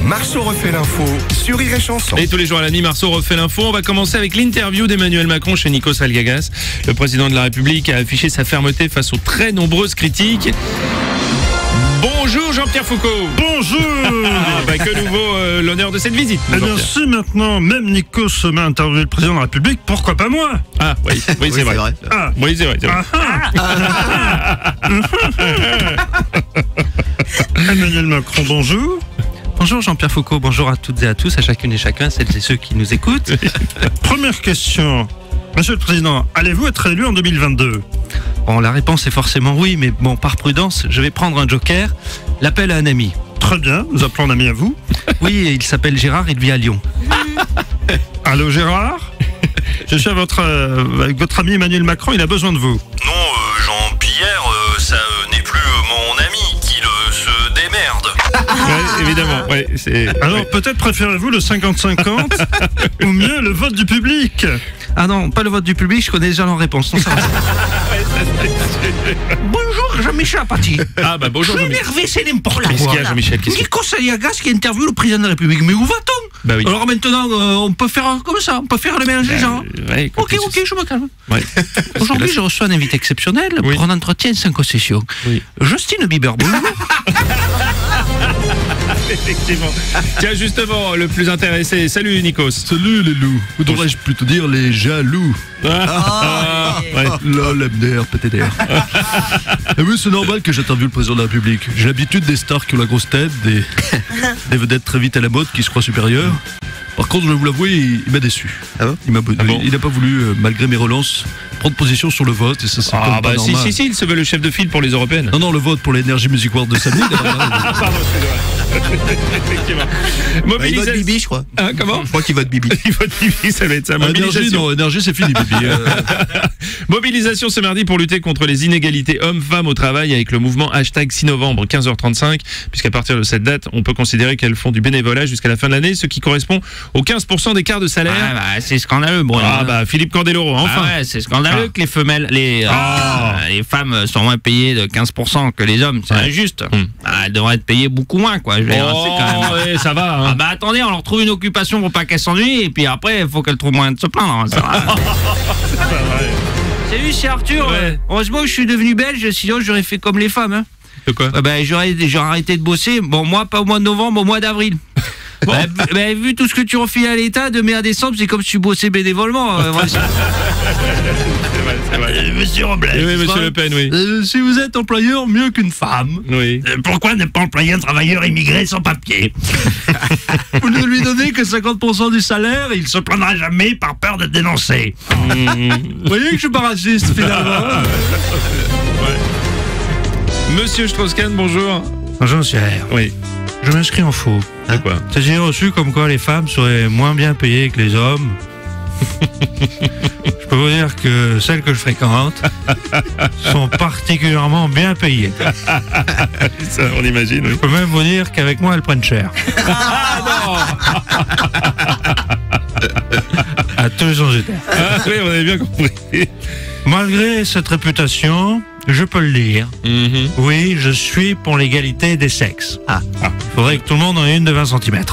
Marceau refait l'info sur Rire et Chanson. Et tous les jours à la nuit, Marceau refait l'info. On va commencer avec l'interview d'Emmanuel Macron chez Nikos Aliagas. Le président de la République a affiché sa fermeté face aux très nombreuses critiques. Bonjour Jean-Pierre Foucault. Bonjour. Que nouveau l'honneur de cette visite. Eh bien, si maintenant même Nikos m'a interviewé le président de la République, pourquoi pas moi? Ah oui, c'est vrai. Ah. Oui, c'est vrai. Emmanuel Macron, bonjour. Bonjour Jean-Pierre Foucault, bonjour à toutes et à tous, à chacune et chacun, celles et ceux qui nous écoutent. Première question. Monsieur le Président, allez-vous être élu en 2022? Bon, la réponse est forcément oui, mais bon, par prudence, je vais prendre un joker, l'appel à un ami. Très bien, nous appelons un ami à vous. Oui, il s'appelle Gérard, il vit à Lyon. Allô Gérard? Je suis avec votre ami Emmanuel Macron, il a besoin de vous. Non, Jean-Pierre, ça n'est plus mon ami, qu'il se démerde. Ouais, évidemment. Ouais, Alors peut-être préférez-vous le 50-50 ou mieux le vote du public? Ah non, pas le vote du public, je connais déjà leur réponse. Non, ça va. Bonjour Jean-Michel Apathy. Ah bah bonjour Je suis Jean-Michel. énervé, c'est n'importe quoi. Qu'est-ce qu'il y a Jean-Michel? Nikos Aliagas qui interviewe le président de la République. Mais où va-t-on? Bah oui. Alors maintenant, on peut faire comme ça, on peut faire le mélange des gens. Ouais, Ok, je me calme. Ouais. Aujourd'hui, je reçois un invité exceptionnel Oui. pour un entretien sans concession. Oui. Justine Bieber, bonjour. Effectivement. Tiens, justement, le plus intéressé. Salut Nikos. Salut les loups, ou devrais-je plutôt dire les jaloux? Ouais. Lol, MDR, PTDR. Et oui, c'est normal que j'interviewe le président de la République. J'ai l'habitude des stars qui ont la grosse tête, des vedettes très vite à la mode qui se croient supérieures. Par contre, je vais vous l'avouer, il m'a déçu. Ah bon? Il n'a pas voulu, malgré mes relances, prendre position sur le vote, et ça c'est Ah pas bah normal. si, il se veut le chef de file pour les européennes. Non, le vote pour l'Energy Music Award de samedi. Pardon, excusez-moi. Effectivement. Il vote Bibi, je crois. Hein, comment? Je crois qu'il vote Bibi. Il vote Bibi, ça va être ça. Énergie, c'est fini, Bibi. Mobilisation ce mardi pour lutter contre les inégalités hommes-femmes au travail avec le mouvement #6novembre 15h35, puisqu'à partir de cette date, on peut considérer qu'elles font du bénévolat jusqu'à la fin de l'année, ce qui correspond aux 15% d'écart de salaire. Ah bah, c'est scandaleux, Bruno. Ah bah Philippe Candeloro, enfin. Ah ouais, c'est scandaleux que les femelles, les femmes sont moins payées de 15% que les hommes. C'est injuste. Elles devraient être payées beaucoup moins, quoi. Je veux dire, c'est quand même... ouais, ça va. Hein. Ah bah attendez, on leur trouve une occupation pour pas qu'elles s'ennuient, et puis après, il faut qu'elles trouvent moyen de se plaindre. Hein, ça va. Salut, c'est Arthur. Ouais. Heureusement que je suis devenu belge, sinon j'aurais fait comme les femmes. Hein. De quoi? J'aurais arrêté de bosser. Bon, moi, pas au mois de novembre, au mois d'avril. Bon. Vu tout ce que tu refiles à l'État, de mai à décembre, c'est comme si tu bossais bénévolement. C'est vrai. Monsieur Robles. Oui, monsieur Le Pen, oui. Si vous êtes employeur, mieux qu'une femme. Oui. Pourquoi ne pas employer un travailleur immigré sans papier? Vous ne lui donnez que 50% du salaire et il se plaindra jamais par peur de dénoncer. Vous voyez que je suis pas raciste, finalement. Monsieur Strauss-Kahn, bonjour. Bonjour, Pierre. Oui. Je m'inscris en faux. C'est quoi? C'est reçu comme quoi les femmes seraient moins bien payées que les hommes. Je peux vous dire que celles que je fréquente sont particulièrement bien payées. Ça, on imagine, oui. Je peux même vous dire qu'avec moi, elles prennent cher. À tous en jeter. Ah, oui, on avait bien compris. Malgré cette réputation, je peux le dire. Oui, je suis pour l'égalité des sexes. Il faudrait que tout le monde en ait une de 20 cm.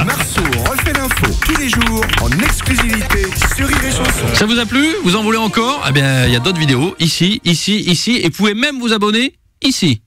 Marceau refait l'info tous les jours en exclusivité sur Rire et Chanson. Ça vous a plu? Vous en voulez encore? Eh bien, il y a d'autres vidéos, ici, et vous pouvez même vous abonner ici.